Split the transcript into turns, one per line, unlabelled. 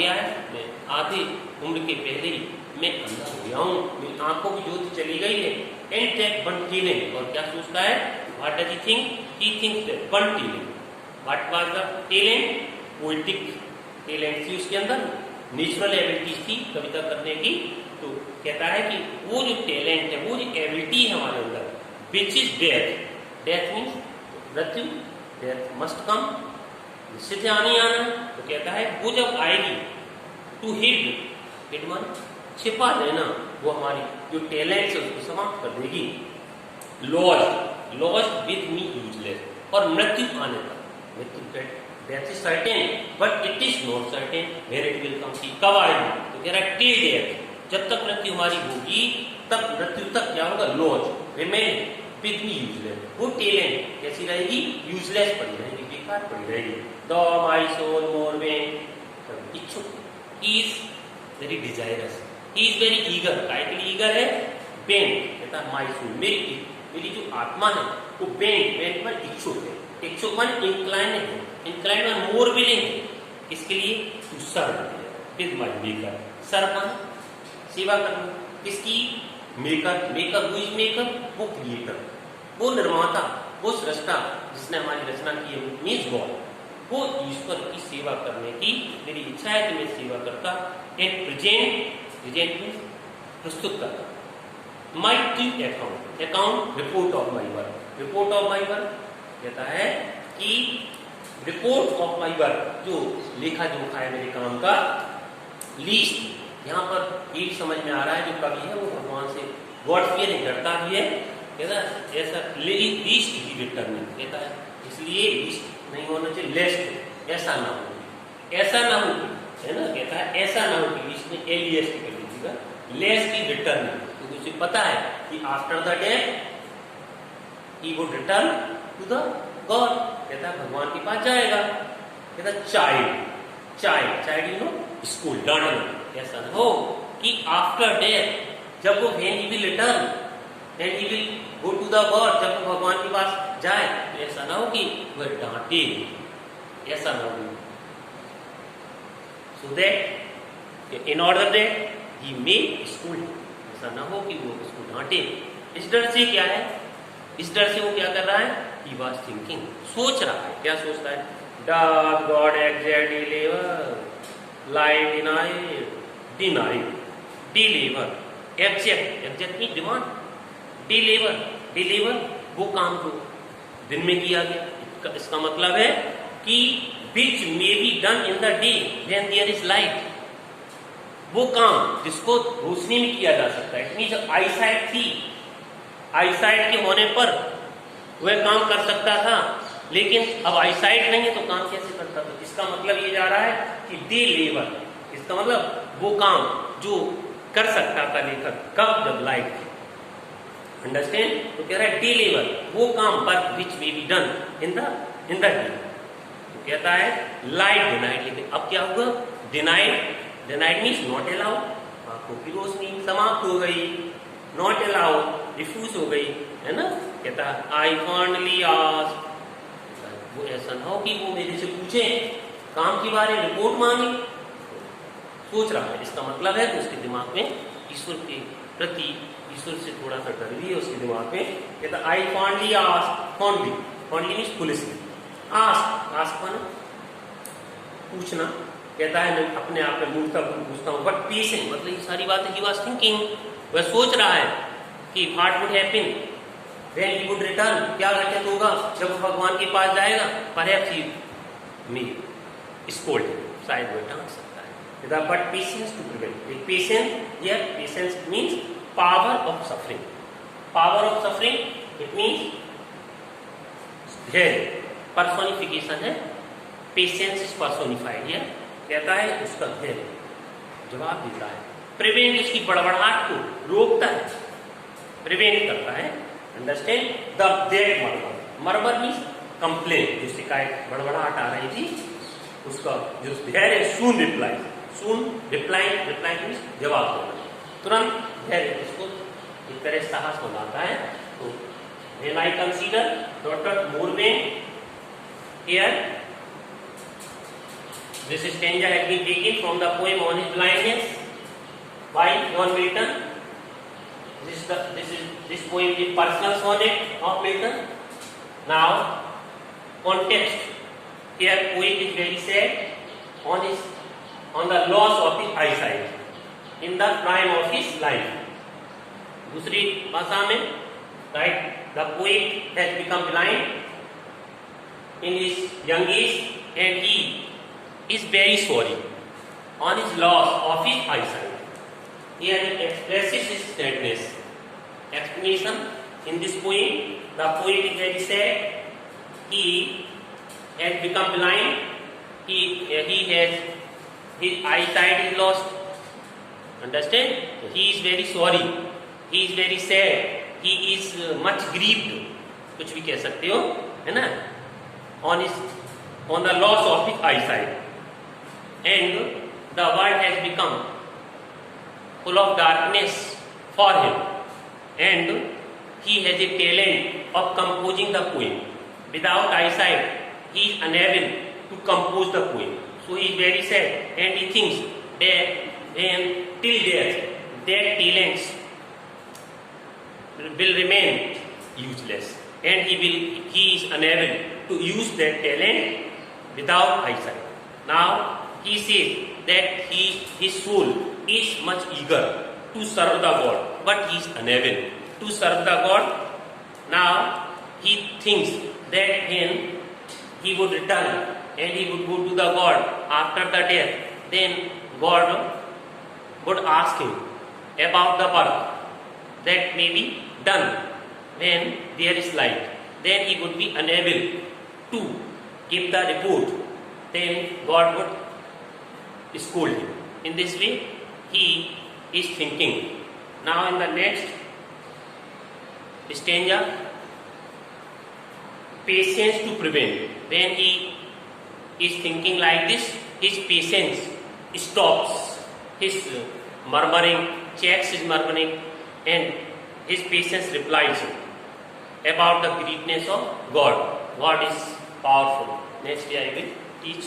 गया है, मैं आधे उम्र के पहले ही मैं अंधा हो गया हूँ, मेरी आंखों की ज्योति चली गई है। एंड दैट बर्न टेलेंट, और क्या सोचता है, what does he think, he thinks that burn talent, what was the talent, poetic talent थी उसके अंदर, नेचुरल एबिलिटीज थी कविता करने की। तो कहता है कि वो जो टैलेंट है, वो जो एबिलिटी है हमारे अंदर, which is death, death means मृत्यु, डेथ मस्ट कम, निश्चित आनी आना। तो कहता है वो जब आएगी, टू हिड मान छिपा लेना, वो हमारी जो टैलेंट है उसको समाप्त कर देगी। लॉस्ट विद मी यूजलेस, और मृत्यु आने तक, मृत्यु death is certain but it is not certain where it will come, कब आएगी। तो कह रहा है टिल डेथ, जब तक मृत्यु हमारी होगी तब मृत्यु तक क्या होगा, lost remain with me useless, वो टैलेंट कैसी रहेगी, यूजलेस पड़ी रहेगी, बेकार पड़ी रहेगी। द माई सोल मोर वेन, इच्छुक, he is very desirous, he is very eager, काय के लिए ईगर है, बेन, कहता माई सोल, मेरी जो आत्मा है वो बेन पर इच्छुक है, इच्छुक मन इंक्लाइन है, इंक्लाइन मन मोर विलिंग है, किसके लिए, to serve with my maker, serve मन सेवा करना, किसकी, मेकर हु इज मेकर, वो क्रिएटर, वो निर्माता, वो सृष्टा जिसने हमारी रचना की है, मीन्स गॉड, वो ईश्वर की सेवा करने की मेरी इच्छा है कि मैं सेवा करता। एंड प्रेजेंट मीन्स प्रस्तुत करता, my due account report of my work, report of my work, कहता है कि रिपोर्ट ऑफ माई वर्क, जो लेखा जोखा है मेरे काम का, लीस्ट, यहाँ पर एक समझ में आ रहा है जो कवि है वो भगवान से गॉड फियर नहीं डरता भी है, कहता है ऐसा लीस्ट ही डिटरमिन, कहता है इसलिए लीस्ट नहीं होना चाहिए, लेस्ट, ऐसा ना हो, ऐसा ना हो, है ना, कहता है ऐसा ना हो कि लीस्ट में एलियस्ट कर लीजिएगा, लेस्ट ही डिटरमिन, क्योंकि उसे पता है कि after the death he would return to the god, कहता है भगवान के पास जाएगा। कहता है child you know school learning, ऐसा ना हो कि आफ्टर डेथ जब वो when he will return and he will go to the god, जब वो भगवान के पास जाए तो ऐसा ना हो कि वह डांटे, ऐसा ना हो, so that in order that he may school, ऐसा ना हो कि वो उसको डांटे। इस डर से क्या है, इस डर से वो क्या कर रहा है, ही वाज थिंकिंग, सोच रहा है, क्या सोचता है, does God exist deliver, lie denied, deliver, exact mean demand, deliver वो काम जो दिन में किया गया, इसका मतलब है कि which may be done in the day when there is light, वो काम जिसको रोशनी में किया जा सकता है, इतनी जब आईसाइट थी, आईसाइट के होने पर वह काम कर सकता था, लेकिन अब आईसाइट नहीं है तो काम कैसे करता था। इसका मतलब ये जा रहा है कि डिलीवर, इसका मतलब वो काम जो कर सकता था लेखक कब, जब लाइट थी, अंडरस्टैंड। तो कह रहा है डिलीवर वो काम, पर which may be done in the day, तो कहता है लाइट डिनाइड, लेकिन अब क्या हुआ, डिनाइड मीन्स नॉट अलाउ, आंखों की रोशनी समाप्त हो गई, नॉट अलाउ रिफ्यूज हो गई, है ना। कहता है आई फॉन्डली आस्क्ड, वो ऐसा ना हो कि वो मेरे से पूछे काम के बारे में, रिपोर्ट मांगे, सोच रहा है, इसका मतलब है कि उसके दिमाग में ईश्वर के प्रति, ईश्वर से थोड़ा सा डर भी है उसके दिमाग में। कहता I fondly asked, fondly means foolishly, ask माने पूछना, कहता है मैं अपने आप में मूर्खता पूछता हूँ, बट पेशेंट, मतलब ये सारी बातें ही वाज थिंकिंग, वह सोच रहा है कि what would happen when he would return, क्या घटित होगा जब वो भगवान के पास जाएगा, परहैप्स ही मे स्कोल्ड, शायद वो डांट सकता है, but patience to prevent, patience, यह patience means power of suffering, power of suffering it means धैर्य, पर्सोनिफिकेशन है, पेशेंस इज पर्सोनिफाइड है, कहता है उसका धैर्य जवाब देता है, प्रिवेंट उसकी बड़बड़ाहट को रोकता है, प्रिवेंट करता है, understand. The that murmur means complain, जो शिकायत बड़बड़ाहट आ रही थी उसका जो धैर्य, सून रिप्लाई मीन्स जवाब देना, तुरंत धैर्य, उसको एक तरह साहस बनाता है। तो when I consider Dr. Morven here This stanza has been taken from the poem On His Blindness by John Milton. This poem is personal sonnet of Milton. Now, context. Here, poet is very sad on the loss of his eyesight in the prime of his life. दूसरी भाषा में, right, the poet has become blind in his young age and he is very sorry on his loss of his eyesight. Here he expresses his sadness. Explanation: in this poem, the poet is very sad. He has become blind. His eyesight is lost. Understand? He is very sorry. He is very sad. He is much grieved. कुछ भी कह सकते हो, है ना? On the loss of his eyesight, and the world has become full of darkness for him, and he has a talent of composing the poem. Without eyesight, he is unable to compose the poem. So he is very sad, and he thinks that till death, that talents will remain useless, and he is unable to use that talent without eyesight. Now he says that his soul is much eager to serve the God, but he is unable to serve the God. Now he thinks that he would return and he would go to the God after the death. Then God would ask him about the work that may be done when there is light. Then he would be unable to give the report. Then God would scold him. In this way, he is thinking. Now in the next stanza, patience to prevent. When he is thinking like this, his patience stops. His murmuring, checks his murmuring, and his patience replies about the greatness of God. God is powerful. Next day I will teach